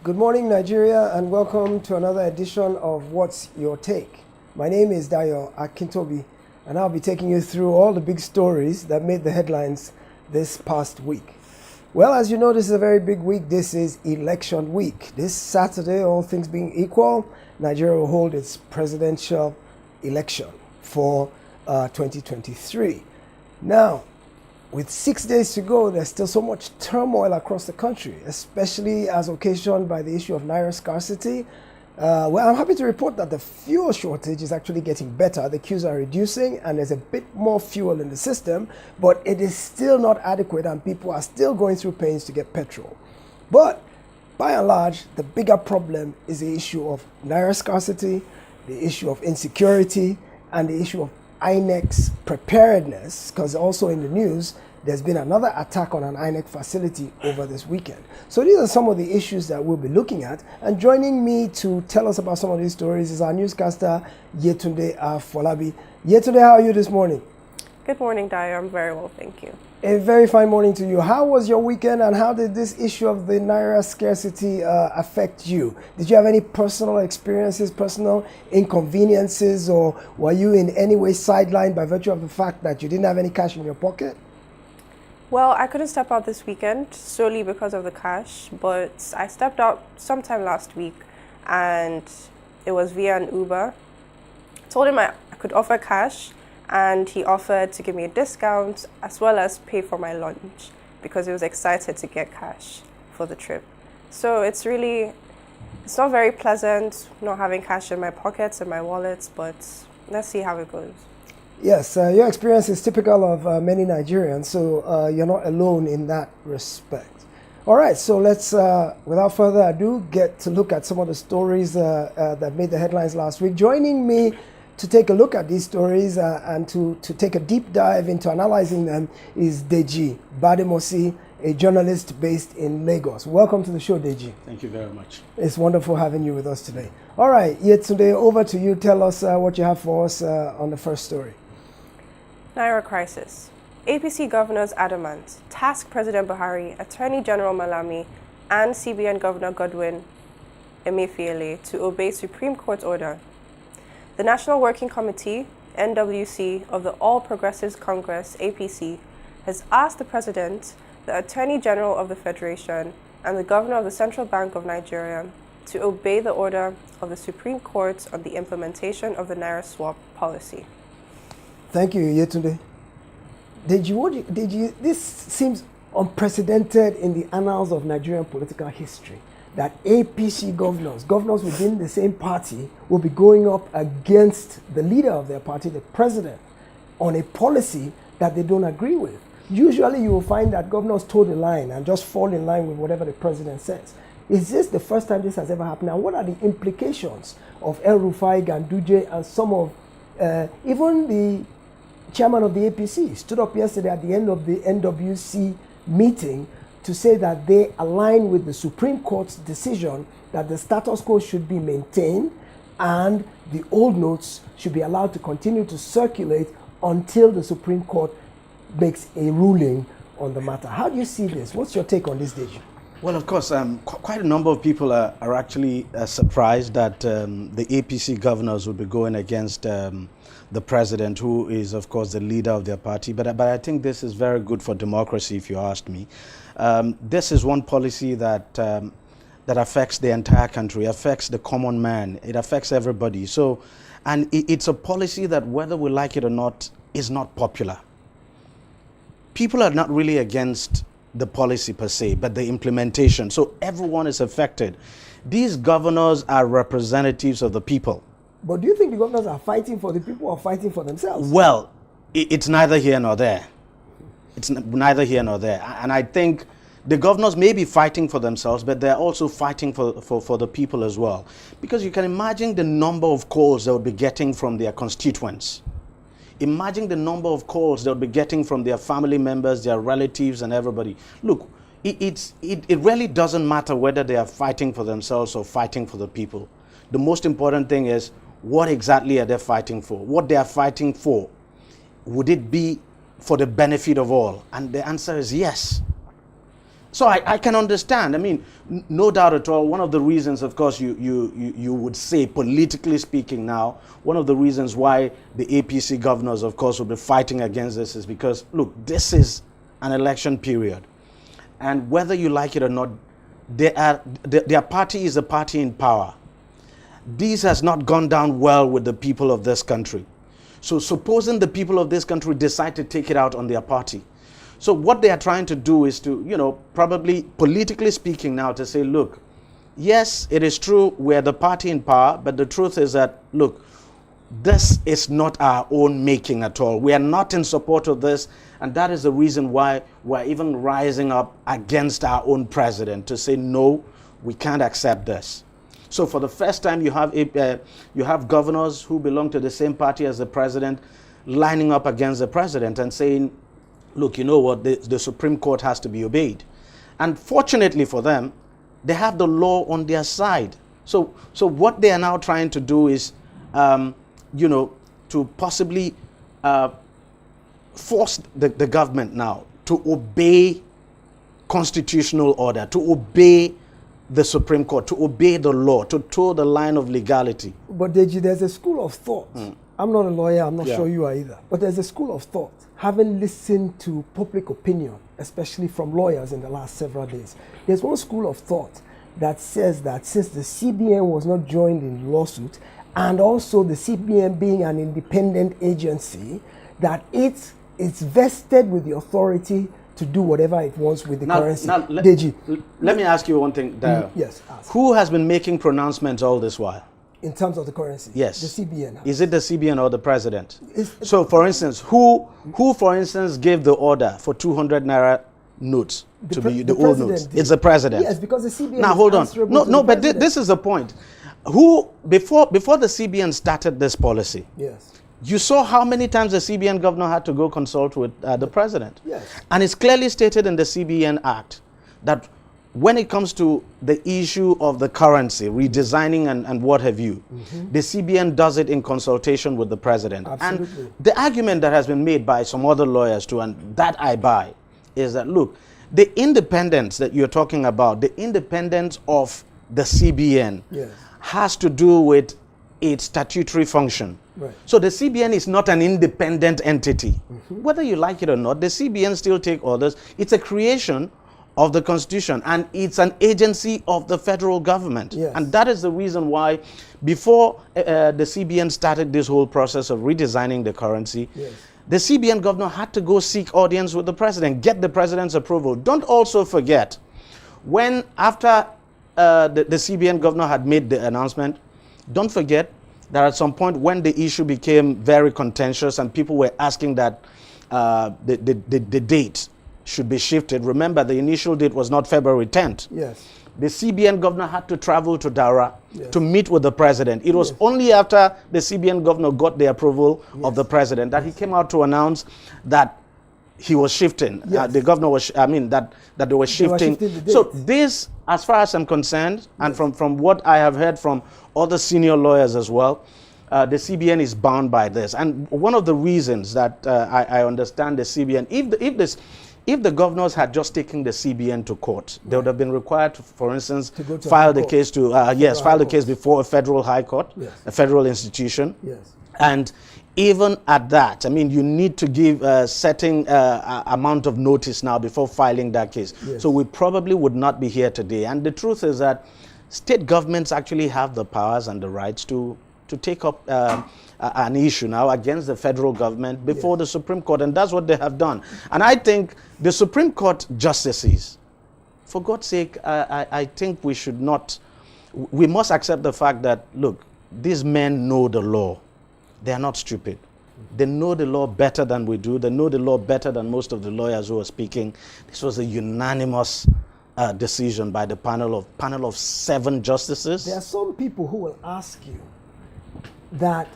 Good morning, Nigeria, and welcome to another edition of What's Your Take? My name is Dayo Akintobi, and I'll be taking you through all the big stories that made the headlines this past week. Well, as you know, this is a very big week. This is election week. This Saturday, all things being equal, Nigeria will hold its presidential election for 2023. Now, with 6 days to go, there's still so much turmoil across the country, especially as occasioned by the issue of Naira scarcity. Well, I'm happy to report that the fuel shortage is actually getting better. The queues are reducing and there's a bit more fuel in the system, but it is still not adequate and people are still going through pains to get petrol. But by and large, the bigger problem is the issue of Naira scarcity, the issue of insecurity, and the issue of INEC's preparedness, because also in the news, there's been another attack on an INEC facility over this weekend. So these are some of the issues that we'll be looking at. And joining me to tell us about some of these stories is our newscaster, Yetunde Afolabi. Yetunde, how are you this morning? Good morning, Dayo. I'm very well, thank you. A very fine morning to you. How was your weekend and how did this issue of the Naira scarcity affect you? Did you have any personal experiences, personal inconveniences, or were you in any way sidelined by virtue of the fact that you didn't have any cash in your pocket? Well, I couldn't step out this weekend solely because of the cash, but I stepped out sometime last week and it was via an Uber. I told him I could offer cash, and he offered to give me a discount as well as pay for my lunch because he was excited to get cash for the trip. So it's not very pleasant not having cash in my pockets and my wallets, but let's see how it goes. Yes, your experience is typical of many Nigerians, so you're not alone in that respect. All right, so let's, without further ado, get to look at some of the stories that made the headlines last week. Joining me to take a look at these stories and to take a deep dive into analyzing them is Deji Bademosi, a journalist based in Lagos. Welcome to the show, Deji. Thank you very much. It's wonderful having you with us today. All right, Yetunde, over to you. Tell us what you have for us on the first story. Naira crisis. APC governors adamant, task President Buhari, Attorney General Malami, and CBN Governor Godwin Emefiele to obey Supreme Court order. The National Working Committee, NWC, of the All Progressives Congress, APC, has asked the President, the Attorney General of the Federation, and the Governor of the Central Bank of Nigeria to obey the order of the Supreme Court on the implementation of the Naira swap policy. Thank you, Yetunde. This seems unprecedented in the annals of Nigerian political history, that APC governors within the same party, will be going up against the leader of their party, the president, on a policy that they don't agree with. Usually you will find that governors toe the line and just fall in line with whatever the president says. Is this the first time this has ever happened? And what are the implications of El Rufai, Ganduje, and some of, even the chairman of the APC stood up yesterday at the end of the NWC meeting to say that they align with the Supreme Court's decision that the status quo should be maintained and the old notes should be allowed to continue to circulate until the Supreme Court makes a ruling on the matter. How do you see this? What's your take on this, Deji? Well, of course, quite a number of people are actually surprised that the APC governors will be going against the president, who is, of course, the leader of their party. But I think this is very good for democracy, if you ask me. This is one policy that affects the entire country, affects the common man. It affects everybody. So, and it's a policy that, whether we like it or not, is not popular. People are not really against the policy per se, but the implementation. So everyone is affected. These governors are representatives of the people. But do you think the governors are fighting for the people or fighting for themselves? Well, it's neither here nor there. It's neither here nor there. And I think the governors may be fighting for themselves, but they're also fighting for the people as well. Because you can imagine the number of calls they would be getting from their constituents. Imagine the number of calls they'll be getting from their family members, their relatives, and everybody. Look, it really doesn't matter whether they are fighting for themselves or fighting for the people. The most important thing is, what exactly are they fighting for? What they are fighting for, would it be for the benefit of all? And the answer is yes. So I can understand. I mean, no doubt at all. One of the reasons, of course, you would say, politically speaking now, one of the reasons why the APC governors, of course, will be fighting against this is because, look, this is an election period. And whether you like it or not, their party is a party in power. This has not gone down well with the people of this country. So supposing the people of this country decide to take it out on their party. So what they are trying to do is to, probably politically speaking now, to say, look, yes, it is true we're the party in power, but the truth is that, look, this is not our own making at all. We are not in support of this, and that is the reason why we're even rising up against our own president to say, no, we can't accept this. So for the first time, you have governors who belong to the same party as the president lining up against the president and saying, look, you know what, the Supreme Court has to be obeyed. And fortunately for them, they have the law on their side. So what they are now trying to do is, to possibly force the government now to obey constitutional order, to obey the Supreme Court, to obey the law, to toe the line of legality. But Deji, there's a school of thought. I'm not a lawyer, I'm not sure you are either. But there's a school of thought, having listened to public opinion, especially from lawyers in the last several days. There's one school of thought that says that since the CBN was not joined in the lawsuit, and also the CBN being an independent agency, that it's vested with the authority to do whatever it wants with the currency. Now, let me ask you one thing there. Yes, ask. Who has been making pronouncements all this while? In terms of the currency? Yes. The CBN. Is it the CBN or the president? So, for instance, who for instance, gave the order for 200 Naira notes to be the old notes? It's the president. Yes, because the CBN now, hold on. No, but this is the point. Who, before the CBN started this policy, yes, you saw how many times the CBN governor had to go consult with the president. Yes. And it's clearly stated in the CBN Act that when it comes to the issue of the currency, redesigning and what have you, the CBN does it in consultation with the president. Absolutely. And the argument that has been made by some other lawyers too, and that I buy, is that, look, the independence that you're talking about, the independence of the CBN has to do with its statutory function. Right. So the CBN is not an independent entity. Whether you like it or not, the CBN still take orders. It's a creation of the Constitution, and it's an agency of the federal government. Yes. And that is the reason why before the CBN started this whole process of redesigning the currency, the CBN governor had to go seek audience with the president, get the president's approval. Don't also forget, when after the CBN governor had made the announcement, don't forget that at some point when the issue became very contentious and people were asking that the date should be shifted. Remember, the initial date was not February 10th. Yes. The CBN governor had to travel to Naira to meet with the president. It was only after the CBN governor got the approval of the president that he came out to announce that he was shifting. The governor was, that they were shifting. So this, as far as I'm concerned, and from what I have heard from other senior lawyers as well, the CBN is bound by this. And one of the reasons that I understand the CBN, if the governors had just taken the CBN to court, they would have been required to, for instance, to file the case to file the case before a federal high court, a federal institution. Yes. And even at that, you need to give a certain amount of notice now before filing that case. Yes. So we probably would not be here today. And the truth is that state governments actually have the powers and the rights to take up an issue now against the federal government before the Supreme Court, and that's what they have done. And I think the Supreme Court justices, for God's sake, I think we must accept the fact that, look, these men know the law. They are not stupid. They know the law better than we do. They know the law better than most of the lawyers who are speaking. This was a unanimous decision by the panel of 7 justices. There are some people who will ask you that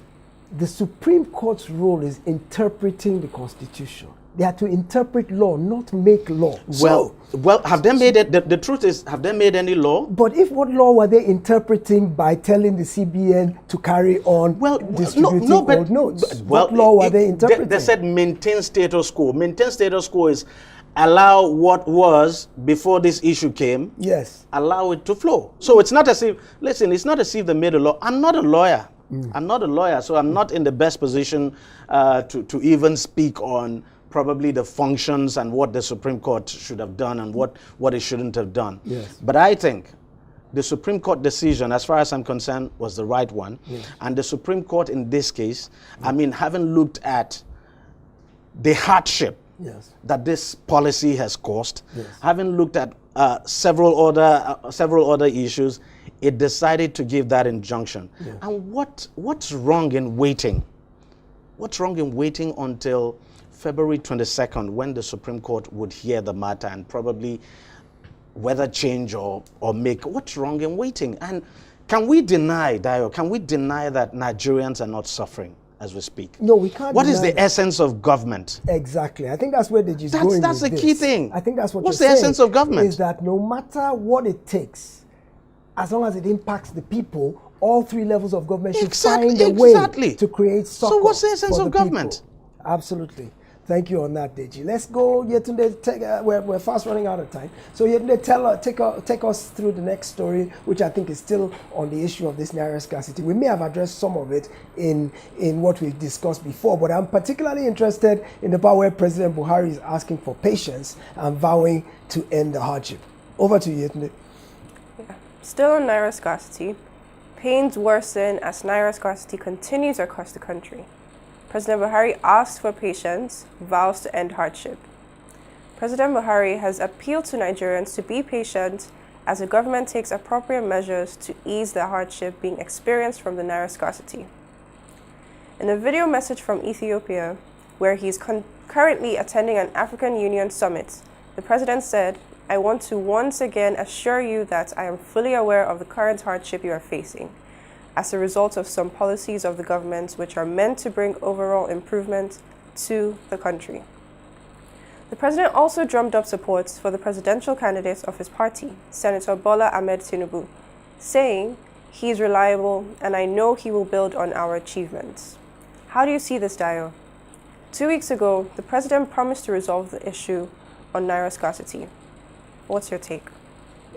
the Supreme Court's role is interpreting the Constitution. They are to interpret law, not make law. Well, have they made it? The truth is, have they made any law? But if what law were they interpreting by telling the CBN to carry on distributing old notes? What law were they interpreting? They said maintain status quo. Maintain status quo is allow what was before this issue came. Yes. Allow it to flow. So it's not as if, listen, it's not as if they made a law. I'm not a lawyer. I'm not a lawyer, so I'm not in the best position to even speak on probably the functions and what the Supreme Court should have done and what it shouldn't have done. Yes. But I think the Supreme Court decision, as far as I'm concerned, was the right one. Yes. And the Supreme Court in this case, I mean, having looked at the hardship that this policy has caused, having looked at several other issues, it decided to give that injunction. And what's wrong in waiting? What's wrong in waiting until February 22nd, when the Supreme Court would hear the matter and probably whether change or make? What's wrong in waiting? And can we deny, Dio, can we deny that Nigerians are not suffering as we speak? No, we can't. What is the essence of government? Exactly. I think that's where the going. That's the key thing. I think that's what's the essence of government? Is that no matter what it takes, as long as it impacts the people, all three levels of government should find a way to create succor. So what's the essence of government? People. Absolutely. Thank you on that, Deji. Let's go, Yetunde. We're fast running out of time. So Yetunde, take us through the next story, which I think is still on the issue of this Naira scarcity. We may have addressed some of it in what we've discussed before, but I'm particularly interested in the part where President Buhari is asking for patience and vowing to end the hardship. Over to you, Yetunde. Yeah. Still on Naira scarcity, pains worsen as Naira scarcity continues across the country. President Buhari asks for patience, vows to end hardship. President Buhari has appealed to Nigerians to be patient as the government takes appropriate measures to ease the hardship being experienced from the Naira scarcity. In a video message from Ethiopia, where he's currently attending an African Union summit, the president said, "I want to once again assure you that I am fully aware of the current hardship you are facing, as a result of some policies of the government which are meant to bring overall improvement to the country." The president also drummed up support for the presidential candidate of his party, Senator Bola Ahmed Tinubu, saying, "He is reliable and I know he will build on our achievements." How do you see this, Dio? 2 weeks ago, the president promised to resolve the issue on Naira scarcity. What's your take?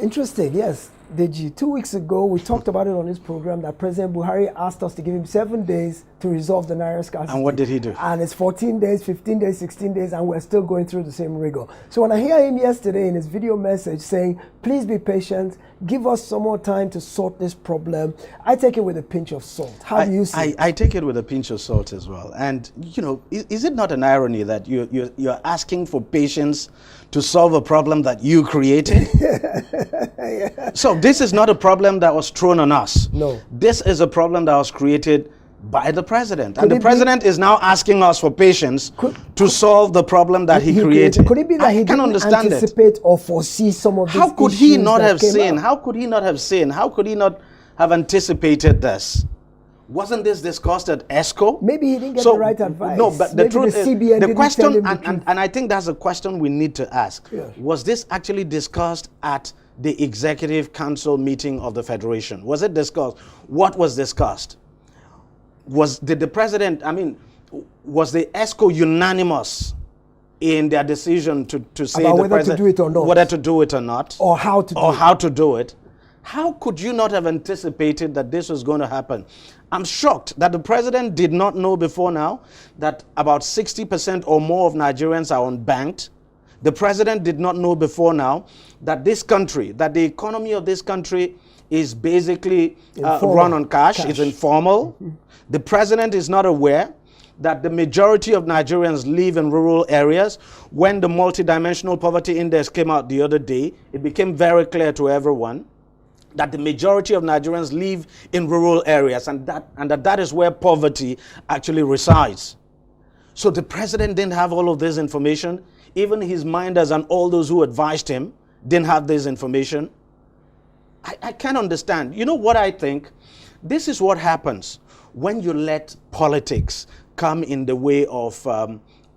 Interesting, yes. Deji, 2 weeks ago, we talked about it on this program that President Buhari asked us to give him 7 days to resolve the Naira scarcity. And what did he do? And it's 14 days, 15 days, 16 days, and we're still going through the same rigor. So when I hear him yesterday in his video message saying, please be patient, give us some more time to sort this problem, I take it with a pinch of salt. How do you see it? I take it with a pinch of salt as well. And, you know, is it not an irony that you're asking for patience to solve a problem that you created? Yeah. So this is not a problem that was thrown on us. No. This is a problem that was created by the president. And the president is now asking us for patience to solve the problem that he created. Could it be that he didn't anticipate or foresee some of these issues? How could he not have seen? How could he not have seen? How could he not have anticipated this? Wasn't this discussed at ESCO? Maybe he didn't get the right advice. No, but the truth is, the question, and I think that's a question we need to ask. Yes. Was this actually discussed at the Executive Council meeting of the Federation? Was it discussed? What was discussed? Did the president, was the ESCO unanimous in their decision to say about the whether president, to do it or not? Whether to do it or not? Or how to do it? Or how to do it? How could you not have anticipated that this was going to happen? I'm shocked that the president did not know before now that about 60% or more of Nigerians are unbanked. The president did not know before now that this country, that the economy of this country is basically run on cash. It's informal. The president is not aware that the majority of Nigerians live in rural areas. When the multidimensional poverty index came out the other day, it became very clear to everyone that the majority of Nigerians live in rural areas, and that is where poverty actually resides. So the president didn't have all of this information. Even his minders and all those who advised him didn't have this information. I can't understand. You know what I think? This is what happens when you let politics come in the way of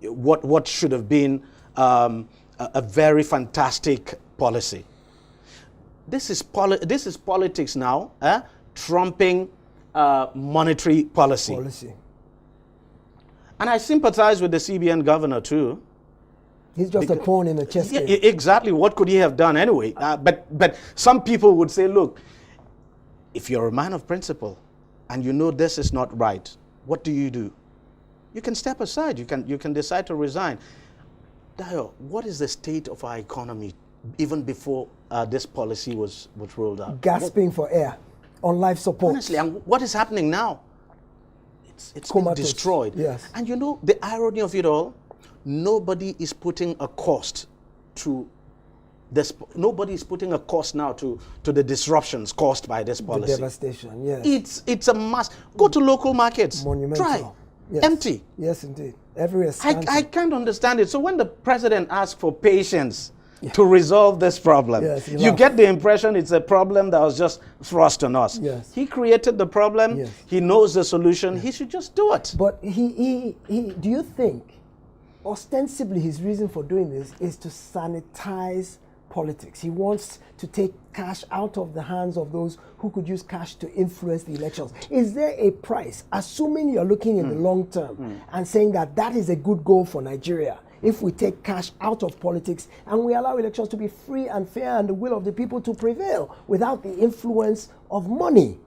what should have been a very fantastic policy. This is politics now, trumping monetary policy. And I sympathize with the CBN governor too. He's just a pawn in a chess game. Yeah, exactly. What could he have done anyway? But some people would say, look, if you're a man of principle and you know this is not right, what do? You can step aside. You can decide to resign. Dayo, what is the state of our economy even before this policy was rolled out? Gasping for air on life support. Honestly, and what is happening now? It's been destroyed. Yes. And you know, the irony of it all, nobody is putting a cost to this. Nobody is putting a cost now to the disruptions caused by this policy. The devastation, yes. It's a must. Go to local markets. Monumental. Try. Yes. Empty. Yes, indeed. Everywhere. I can't understand it. So when the president asks for patience to resolve this problem, yes, you get the impression it's a problem that was just thrust on us. Yes. He created the problem. Yes. He knows the solution. Yes. He should just do it. But he do you think ostensibly his reason for doing this is to sanitize politics? He wants to take cash out of the hands of those who could use cash to influence the elections. Is there a price, assuming you're looking in the long term and saying that is a good goal for Nigeria, if we take cash out of politics and we allow elections to be free and fair and the will of the people to prevail without the influence of money?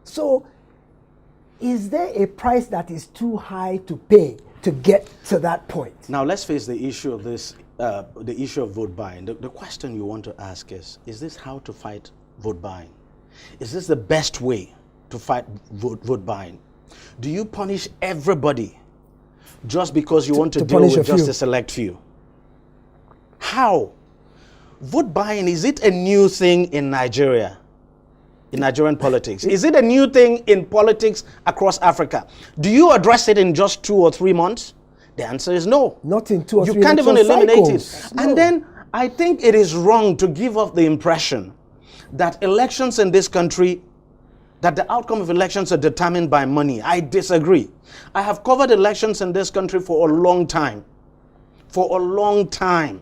So is there a price that is too high to pay to get to that point? Now let's face the issue of this, the issue of vote buying. The question you want to ask is this how to fight vote buying? Is this the best way to fight vote buying? Do you punish everybody just because you want to deal with just a select few? How? Vote buying, is it a new thing in Nigeria? In Nigerian politics? Is it a new thing in politics across Africa? Do you address it in just 2 or 3 months? The answer is no. Not in 2 or 3 You can't even eliminate it. No. And then I think it is wrong to give off the impression that elections in this country, that the outcome of elections are determined by money. I disagree. I have covered elections in this country for a long time. For a long time.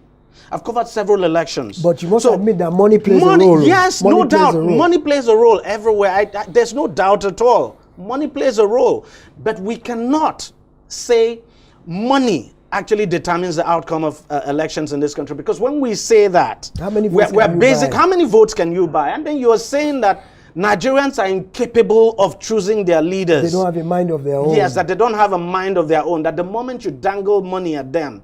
I've covered several elections. But you must admit that money plays a role. Yes, no doubt. Money plays a role everywhere. There's no doubt at all. Money plays a role. But we cannot say money actually determines the outcome of elections in this country. Because when we say that, how many votes can you buy? And then you are saying that Nigerians are incapable of choosing their leaders. They don't have a mind of their own. Yes, that they don't have a mind of their own. That the moment you dangle money at them,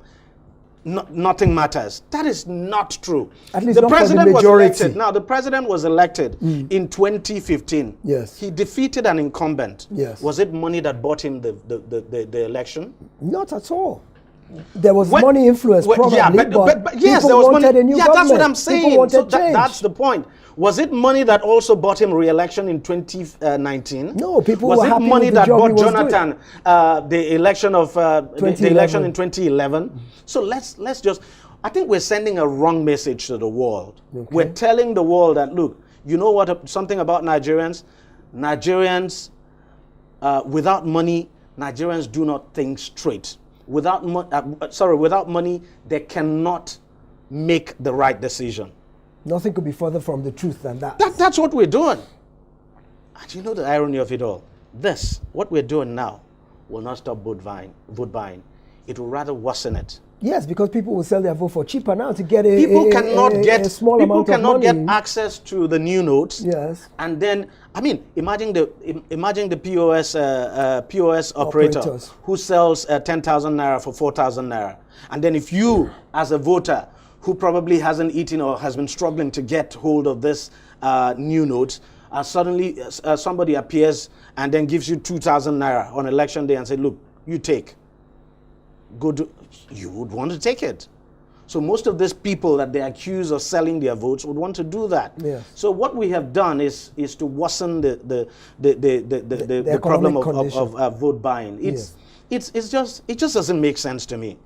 nothing matters. That is not true. At least the not president for the majority. was elected. Now, the president was elected in 2015. Yes. He defeated an incumbent. Yes. Was it money that bought him the election? Not at all. There was money influence, probably, yeah, but yes, there was money. A new government. That's what I'm saying. So that's the point. Was it money that also bought him re-election in 2019? No, people was were happy it money with the that job bought he was Jonathan the election of the election in 2011? So let's just. I think we're sending a wrong message to the world. Okay. We're telling the world that, look, you know what? Something about Nigerians. Nigerians, without money, Nigerians do not think straight. Without money, they cannot make the right decision. Nothing could be further from the truth than that. That's what we're doing. And you know the irony of it all? What we're doing now, will not stop vote buying. It will rather worsen it. Yes, because people will sell their vote for cheaper now to get a small amount of money. People cannot get access to the new notes. Yes. And then, I mean, imagine the POS operator who sells 10,000 naira for 4,000 naira. And then if you, as a voter, who probably hasn't eaten or has been struggling to get hold of this new notes, suddenly somebody appears and then gives you 2,000 naira on election day and say, look, you take. You would want to take it. So most of these people that they accuse of selling their votes would want to do that. Yes. So what we have done is to worsen the problem of vote buying. It just doesn't make sense to me.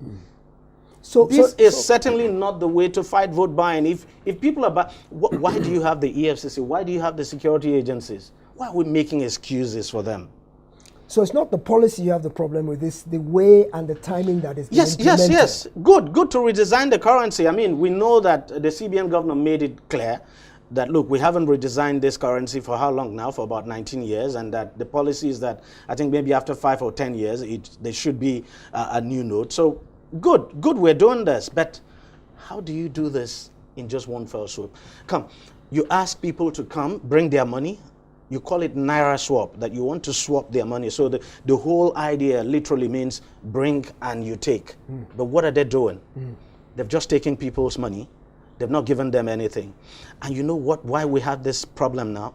So this is certainly not the way to fight vote buying. If people are why do you have the EFCC? Why do you have the security agencies? Why are we making excuses for them? So it's not the policy you have the problem with, it's the way and the timing that is Yes, implemented. yes. Good to redesign the currency. I mean, we know that the CBN governor made it clear that, look, we haven't redesigned this currency for how long now? For about 19 years, and that the policy is that I think maybe after 5 or 10 years, there should be a new note. So good, we're doing this. But how do you do this in just one fell swoop? Come, you ask people to come, bring their money. You call it Naira swap, that you want to swap their money. So the whole idea literally means bring and you take. But what are they doing? They've just taken people's money. They've not given them anything. And you know what? Why we have this problem now?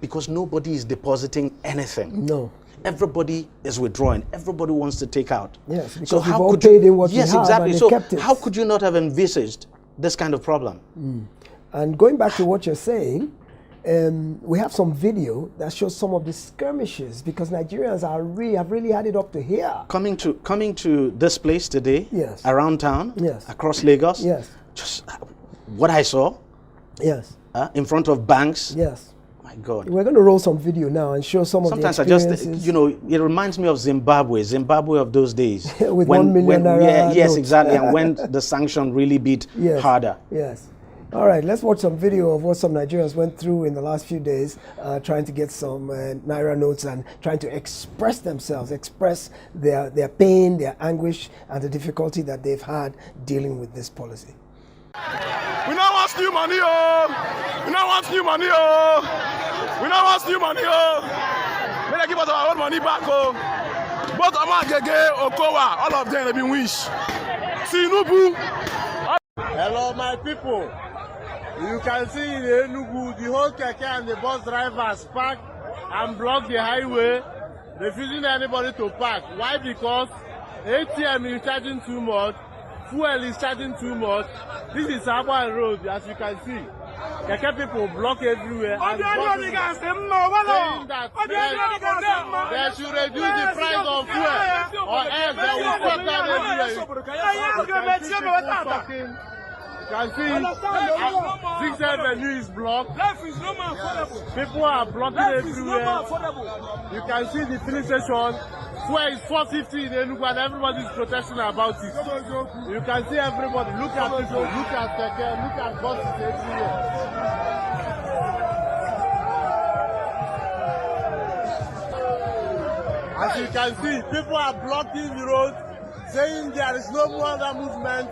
Because nobody is depositing anything. No. Everybody is withdrawing. Everybody wants to take out. Yes, because so we've all paid in what we have exactly. and So kept it. how could you not have envisaged this kind of problem? And going back to what you're saying, we have some video that shows some of the skirmishes because Nigerians have really had it up to here. Coming to this place today, Yes. around town, Yes. across Lagos, Yes. just what I saw, Yes. in front of banks. Yes. My God. We're going to roll some video now and show some Sometimes of the experiences. it reminds me of Zimbabwe of those days. With 1 million naira yes, notes. exactly, and when the sanction really beat Yes. harder. Yes. All right, let's watch some video of what some Nigerians went through in the last few days, trying to get some Naira notes and trying to express themselves, express their pain, their anguish, and the difficulty that they've had dealing with this policy. We now want new money, oh! We now want new money, oh! We now want new money, oh! May they give us our own money back, oh! Both Amagege, Okowa, all of them have been wish. Sinubu. Hello, my people. You can see in Enugu, the whole keke and the bus drivers park and block the highway, refusing anybody to park. Why? Because ATM is charging too much, fuel is charging too much. This is Abba Road, as you can see. Keke people block everywhere. And saying that they should reduce the price of fuel, or else they will shut down everywhere. You can see, Sixth Avenue is blocked. People are blocking everywhere. You can see the filling station where it's 450 in Enugu and everybody is protesting about it. You can see everybody. Look at people, look at Keke, look at buses everywhere. As you can see, people are blocking the road, saying there is no more other movement.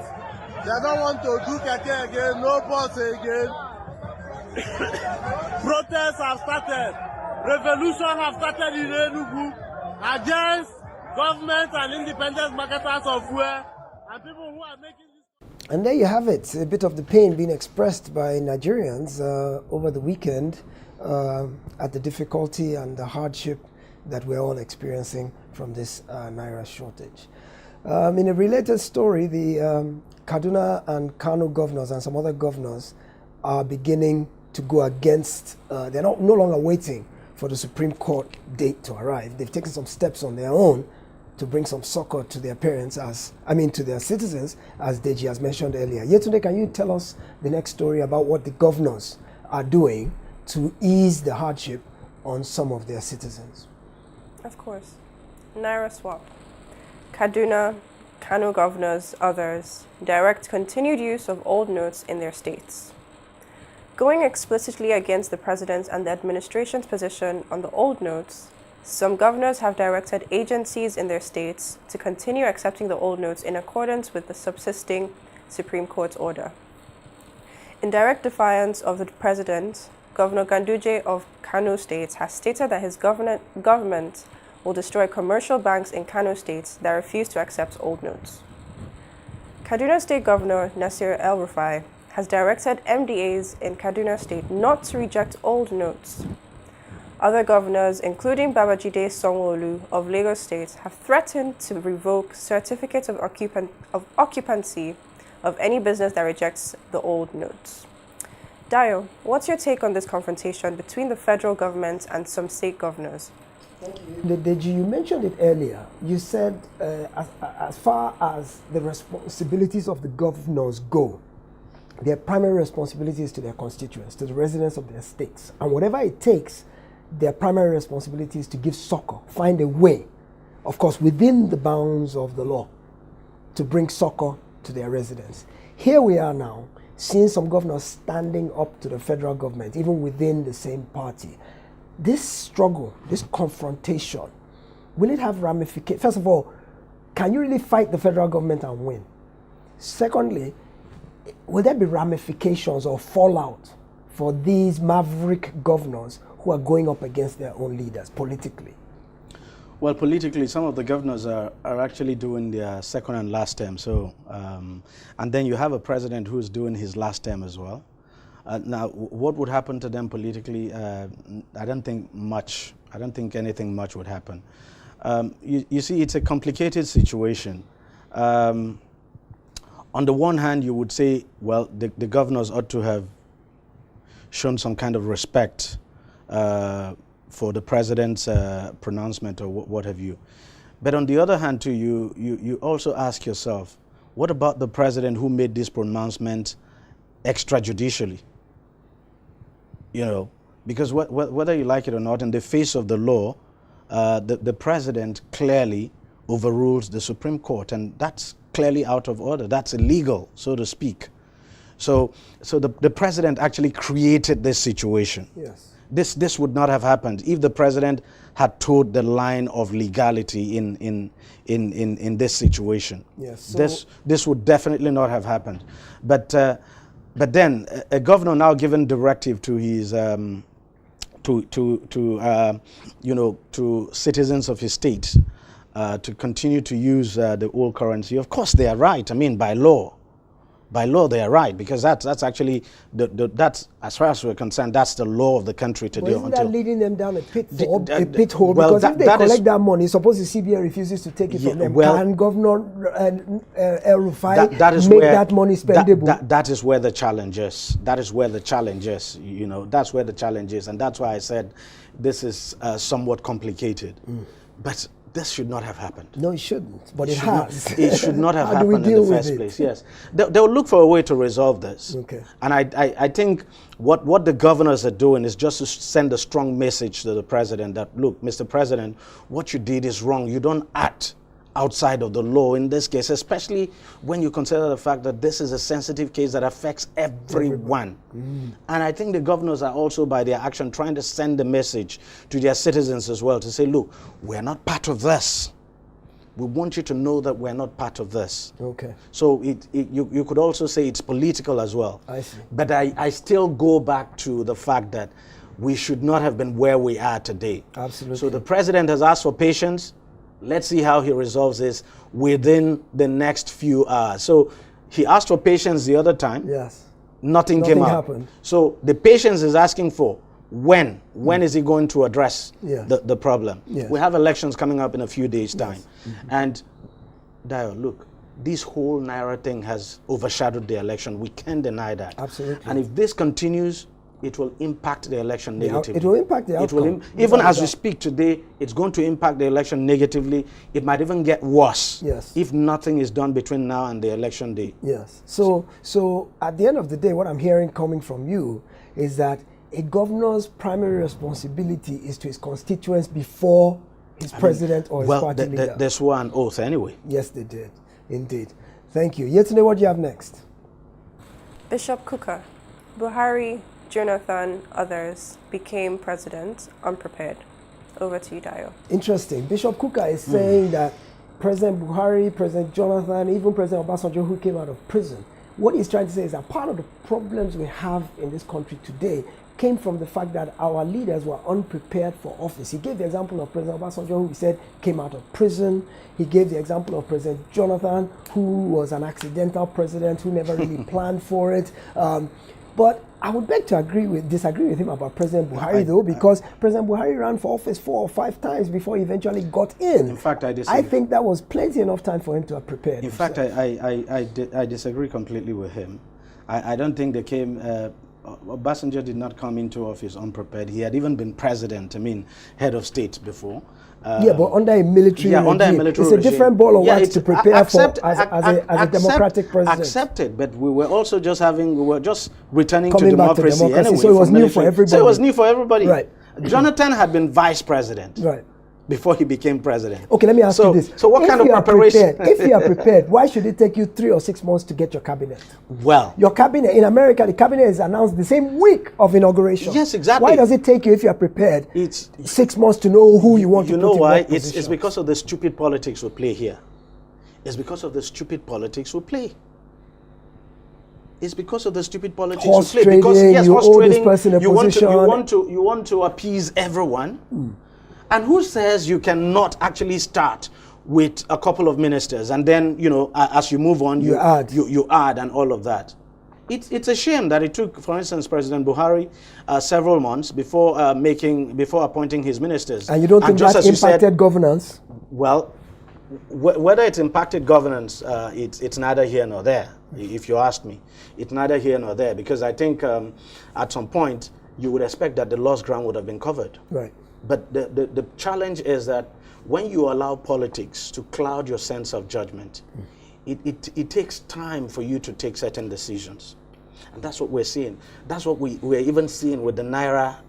They don't want to do Keke again, no bus again. Protests have started. Revolution have started in Enugu against government and independent marketers of fuel and people who are making this. And there you have it, a bit of the pain being expressed by Nigerians over the weekend at the difficulty and the hardship that we're all experiencing from this Naira shortage. In a related story, the Kaduna and Kano governors and some other governors are beginning to go against, they're no longer waiting for the Supreme Court date to arrive. They've taken some steps on their own to bring some succor to their parents, to their citizens, as Deji has mentioned earlier. Yetunde, can you tell us the next story about what the governors are doing to ease the hardship on some of their citizens? Of course. Naira swap. Kaduna, Kano governors, others, direct continued use of old notes in their states. Going explicitly against the president's and the administration's position on the old notes, some governors have directed agencies in their states to continue accepting the old notes in accordance with the subsisting Supreme Court's order. In direct defiance of the president, Governor Ganduje of Kano State has stated that his government will destroy commercial banks in Kano states that refuse to accept old notes. Kaduna State Governor Nasir El-Rufai has directed MDAs in Kaduna State not to reject old notes. Other governors, including Babajide Sanwo-Olu of Lagos State, have threatened to revoke certificates of occupancy of any business that rejects the old notes. Dayo, what's your take on this confrontation between the federal government and some state governors? Thank you. Deji, you mentioned it earlier. You said as far as the responsibilities of the governors go, their primary responsibility is to their constituents, to the residents of their states. And whatever it takes, their primary responsibility is to give succor, find a way, of course, within the bounds of the law, to bring succor to their residents. Here we are now, seeing some governors standing up to the federal government, even within the same party. This struggle, this confrontation, will it have ramifications? First of all, can you really fight the federal government and win? Secondly, will there be ramifications or fallout for these maverick governors who are going up against their own leaders politically? Well, politically, some of the governors are actually doing their second and last term. So, and then you have a president who's doing his last term as well. Now, what would happen to them politically? I don't think much. I don't think anything much would happen. You see, it's a complicated situation. On the one hand, you would say, well, the governors ought to have shown some kind of respect for the president's pronouncement or what have you. But on the other hand, too, you also ask yourself, what about the president who made this pronouncement extrajudicially? You know, because whether you like it or not, in the face of the law, the president clearly overrules the Supreme Court, and that's clearly out of order. That's illegal, so to speak. So the president actually created this situation. Yes. This would not have happened if the president had towed the line of legality in this situation. Yes. So This would definitely not have happened. But then a governor now given directive to his to citizens of his state to continue to use the old currency. Of course, they are right. I mean, by law they are right, because that's actually that's, as far as we're concerned, that's the law of the country to do. Isn't that leading them down a pitfall, well, because if they collect that money, suppose the CBN refuses to take it from them, can Governor El Rufai make that money spendable? That is where the challenge is. That is where the challenge is. You know, that's where the challenge is, and that's why I said this is somewhat complicated. But this should not have happened. No, it shouldn't, but it has. It should not have happened in the first place, yes. They will look for a way to resolve this. Okay. And I think what the governors are doing is just to send a strong message to the president that, look, Mr. President, what you did is wrong. You don't act outside of the law in this case, especially when you consider the fact that this is a sensitive case that affects everyone. And I think the governors are also, by their action, trying to send a message to their citizens as well, to say, look, we're not part of this. We want you to know that we're not part of this. Okay. So you could also say it's political as well. I see. But I still go back to the fact that we should not have been where we are today. Absolutely. So the president has asked for patience. Let's see how he resolves this within the next few hours. So he asked for patience the other time. Yes. Nothing came out. Happened. So the patience is asking for when. When is he going to address the problem? Yes. We have elections coming up in a few days' time. And Dio, look, this whole Naira thing has overshadowed the election. We can't deny that. Absolutely. And if this continues, it will impact the election negatively. It will impact the outcome. Even as we speak today, it's going to impact the election negatively. It might even get worse if nothing is done between now and the election day. Yes. So at the end of the day, what I'm hearing coming from you is that a governor's primary responsibility is to his constituents before his president or his party leader. They swore an oath anyway. Yes, they did. Indeed. Thank you. Yetunde, what do you have next? Bishop Kukah, Buhari, Jonathan, others became president unprepared. Over to you, Dio. Interesting. Bishop Kukah is saying that President Buhari, President Jonathan, even President Obasanjo, who came out of prison, what he's trying to say is that part of the problems we have in this country today came from the fact that our leaders were unprepared for office. He gave the example of President Obasanjo, who he said came out of prison. He gave the example of President Jonathan, who was an accidental president who never really planned for it. But I would beg to disagree with him about President Buhari, though, because President Buhari ran for office 4 or 5 times before he eventually got in. In fact, I disagree. I think that was plenty enough time for him to have prepared. In fact, I disagree completely with him. I don't think they came. Obasanjo did not come into office unprepared. He had even been president, head of state before. But under a military regime. Under a military regime. It's a different ball of wax to prepare as a democratic president. Accepted, but we were also just returning to democracy anyway. So it was new for everybody. So it was new for everybody. Right. Jonathan had been vice president. Right. Before he became president. Okay, let me ask you this. So what kind of preparation? If you are prepared, why should it take you 3 or 6 months to get your cabinet? Well, your cabinet, in America, the cabinet is announced the same week of inauguration. Yes, exactly. Why does it take you, if you are prepared, it's 6 months to know who you want to put in what position? You know why? It's because of the stupid politics we play here. It's because of the stupid politics we play. It's because of the stupid politics horse we play. Trading, Because you horse owe trading, this person a position. you want to appease everyone. And who says you cannot actually start with a couple of ministers and then, you know, as you move on, you add and all of that? It's a shame that it took, for instance, President Buhari several months before appointing his ministers. And you don't think that impacted governance? Well, whether it impacted governance, it's neither here nor there. If you ask me, it's neither here nor there, because I think at some point you would expect that the lost ground would have been covered. Right. But the challenge is that when you allow politics to cloud your sense of judgment, it takes time for you to take certain decisions. And that's what we're seeing. That's what we're even seeing with the Naira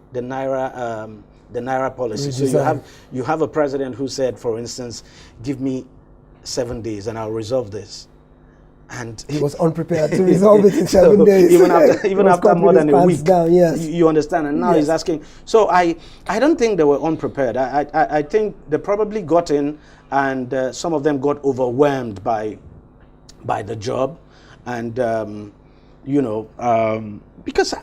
policy. So you have a president who said, for instance, give me 7 days and I'll resolve this. And he was unprepared to resolve it in 7 days. Even after more than a week, down, yes. you understand. And now he's asking. So I don't think they were unprepared. I think they probably got in, and some of them got overwhelmed by the job, and because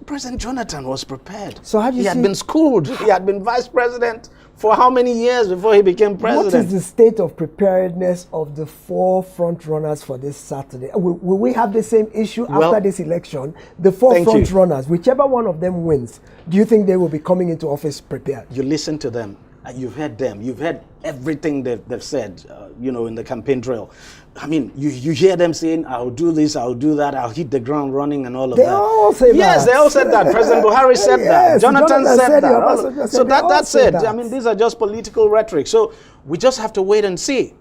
President Jonathan was prepared. So how do you he had been schooled. He had been vice president for how many years before he became president? What is the state of preparedness of the 4 front runners for this Saturday? Will we have the same issue after this election? The 4 front runners, whichever one of them wins, do you think they will be coming into office prepared? You listen to them. You've heard them. You've heard everything they've said, in the campaign trail. I mean, you hear them saying, I'll do this, I'll do that, I'll hit the ground running and all of that. They all say that. Yes, they all said that. President Buhari said that. Jonathan said that. So that's it. I mean, these are just political rhetoric. So we just have to wait and see.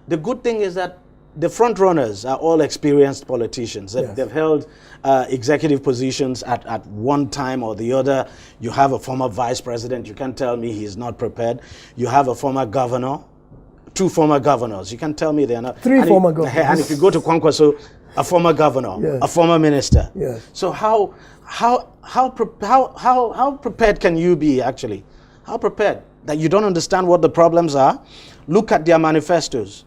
The good thing is that the front runners are all experienced politicians. They've held executive positions at one time or the other. You have a former vice president. You can't tell me he's not prepared. You have a former governor, 2 former governors. You can't tell me they're not. 3 former governors. And if you go to Kwankwaso, a former governor, a former minister. Yes. So how prepared can you be actually? How prepared? That you don't understand what the problems are? Look at their manifestos.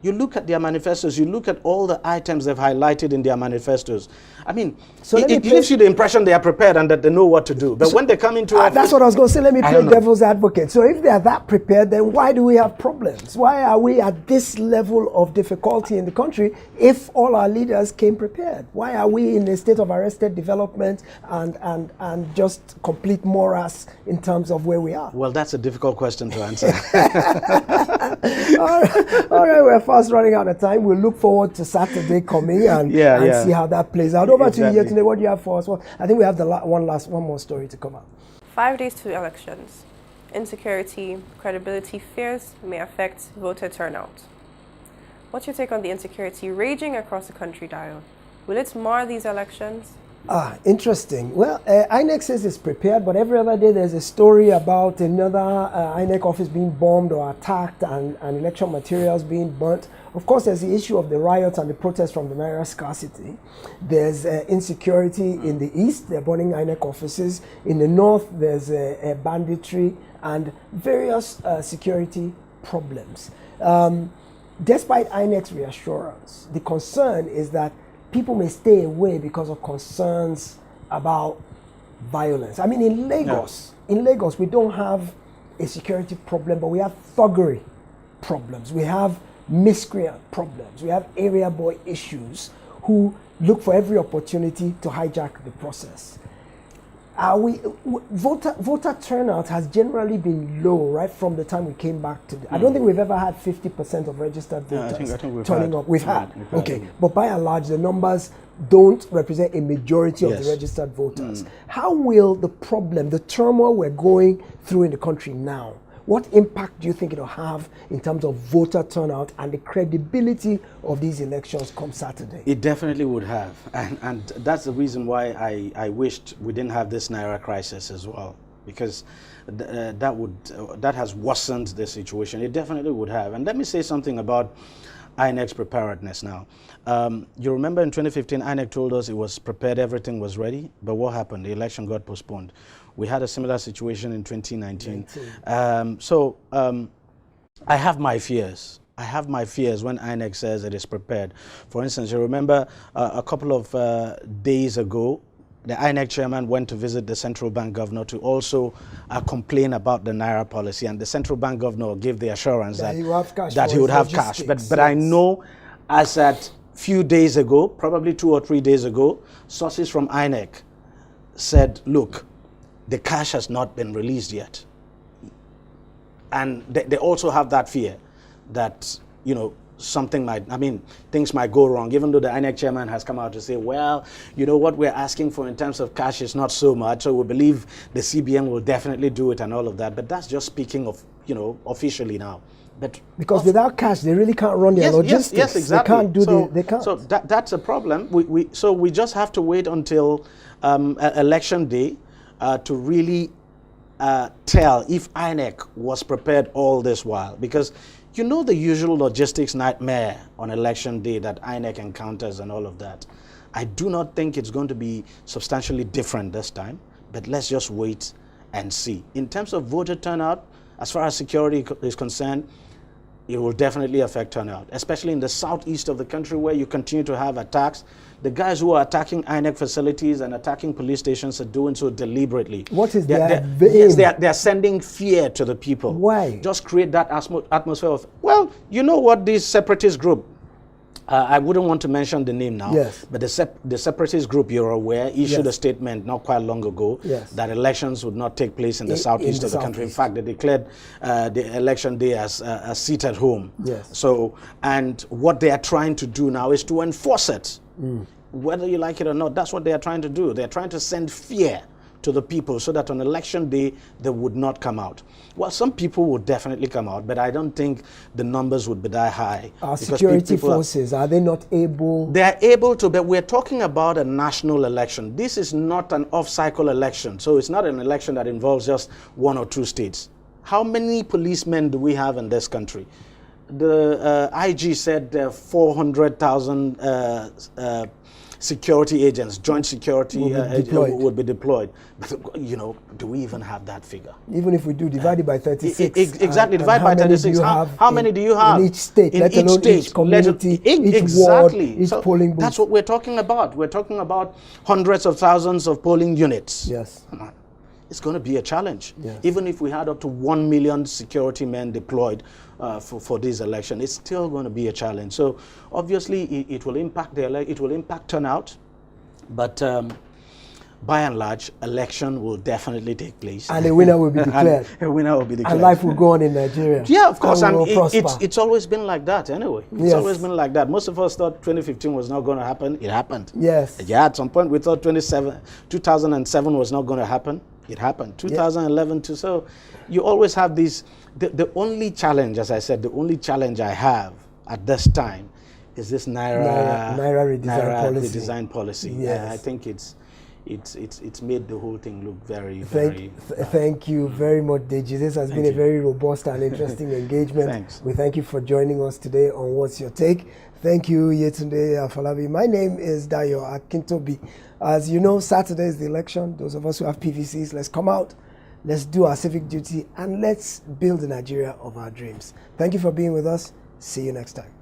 You look at their manifestos, you look at all the items they've highlighted in their manifestos. I mean, it gives you the impression they are prepared and that they know what to do. But when they come into office... That's what I was going to say. Let me play devil's advocate. So if they are that prepared, then why do we have problems? Why are we at this level of difficulty in the country if all our leaders came prepared? Why are we in a state of arrested development and just complete morass in terms of where we are? Well, that's a difficult question to answer. All right, we're fast running out of time. We'll look forward to Saturday coming and see how that plays out. Over to you, Yetunde. What do you have for us? Well, I think we have one more story to cover. 5 days to elections. Insecurity, credibility fears may affect voter turnout. What's your take on the insecurity raging across the country, Dio? Will it mar these elections? Interesting. Well, INEC says it's prepared, but every other day there's a story about another INEC office being bombed or attacked and election materials being burnt. Of course, there's the issue of the riots and the protests from the Naira scarcity. There's insecurity in the east. They're burning INEC offices. In the north, there's banditry and various security problems. Despite INEC's reassurance, the concern is that people may stay away because of concerns about violence. I mean, in Lagos, we don't have a security problem, but we have thuggery problems. We have miscreant problems. We have area boy issues who look for every opportunity to hijack the process. Voter turnout has generally been low right from the time we came back to I don't think we've ever had 50% of registered voters I think we've turning had. up. We've had. But by and large, the numbers don't represent a majority of the registered voters. How will the problem, the turmoil we're going through in the country now, what impact do you think it'll have in terms of voter turnout and the credibility of these elections come Saturday? It definitely would have. And that's the reason why I wished we didn't have this Naira crisis as well. because that has worsened the situation. It definitely would have. And let me say something about INEC's preparedness now. You remember in 2015, INEC told us it was prepared, everything was ready, but what happened? The election got postponed. We had a similar situation in 2019. I have my fears. I have my fears when INEC says it is prepared. For instance, you remember a couple of days ago, the INEC chairman went to visit the central bank governor to also complain about the Naira policy, and the central bank governor gave the assurance that he would have cash. But I know as at few days ago, probably 2 or 3 days ago, sources from INEC said, look, the cash has not been released yet. And they also have that fear that, you know, things might go wrong, even though the INEC chairman has come out to say, well, you know, what we're asking for in terms of cash is not so much, so we believe the CBN will definitely do it and all of that. But that's just speaking of, you know, officially now. But because without cash, they really can't run their logistics. Yes, exactly. They can't do they can't. So that's a problem. We just have to wait until election day to really tell if INEC was prepared all this while, because you know the usual logistics nightmare on election day that INEC encounters and all of that. I do not think it's going to be substantially different this time, but let's just wait and see. In terms of voter turnout, as far as security is concerned, it will definitely affect turnout, especially in the southeast of the country where you continue to have attacks. The guys who are attacking INEC facilities and attacking police stations are doing so deliberately. What is their aim? Yes, they are sending fear to the people. Why? Just create that atmosphere of, well, you know what, this separatist group, I wouldn't want to mention the name now, yes, but the separatist group, you're aware, issued yes, a statement not quite long ago, yes, that elections would not take place in the southeast of the country. In fact, they declared the election day as a seat at home. Yes. So, and what they are trying to do now is to enforce it. Whether you like it or not, that's what they are trying to do. They're trying to send fear to the people so that on election day they would not come out. Well, some people would definitely come out, but I don't think the numbers would be that high. Our security forces, are they not able? They are able to, but we're talking about a national election. This is not an off-cycle election, so it's not an election that involves just 1 or 2 states. How many policemen do we have in this country? The IG said 400,000 security agents, joint security would be deployed. But, you know, do we even have that figure? Even if we do, divide it by 36. Exactly, divide by 36. How many do you have? In each state, let alone each community, each ward, each polling booth. That's what we're talking about. We're talking about hundreds of thousands of polling units. Yes. It's going to be a challenge. Yes. Even if we had up to 1 million security men deployed for this election, it's still going to be a challenge. So obviously it will impact it will impact turnout, but by and large, election will definitely take place. And a winner will be declared. A winner will be declared. And life will go on in Nigeria. Yeah, of course. And it's always been like that anyway. It's always been like that. Most of us thought 2015 was not going to happen. It happened. Yes. Yeah, at some point we thought 2007 was not going to happen. It happened. 2011 too. So you always have these. The only challenge, as I said, the only challenge I have at this time is this Naira redesign policy. Yes. I think it's made the whole thing look very, Thank you very much, Deji. This has been a very robust and interesting engagement. Thanks. We thank you for joining us today on What's Your Take. Thank you, Yetunde Afolabi. My name is Dayo Akintobi. As you know, Saturday is the election. Those of us who have PVCs, let's come out, let's do our civic duty, and let's build the Nigeria of our dreams. Thank you for being with us. See you next time.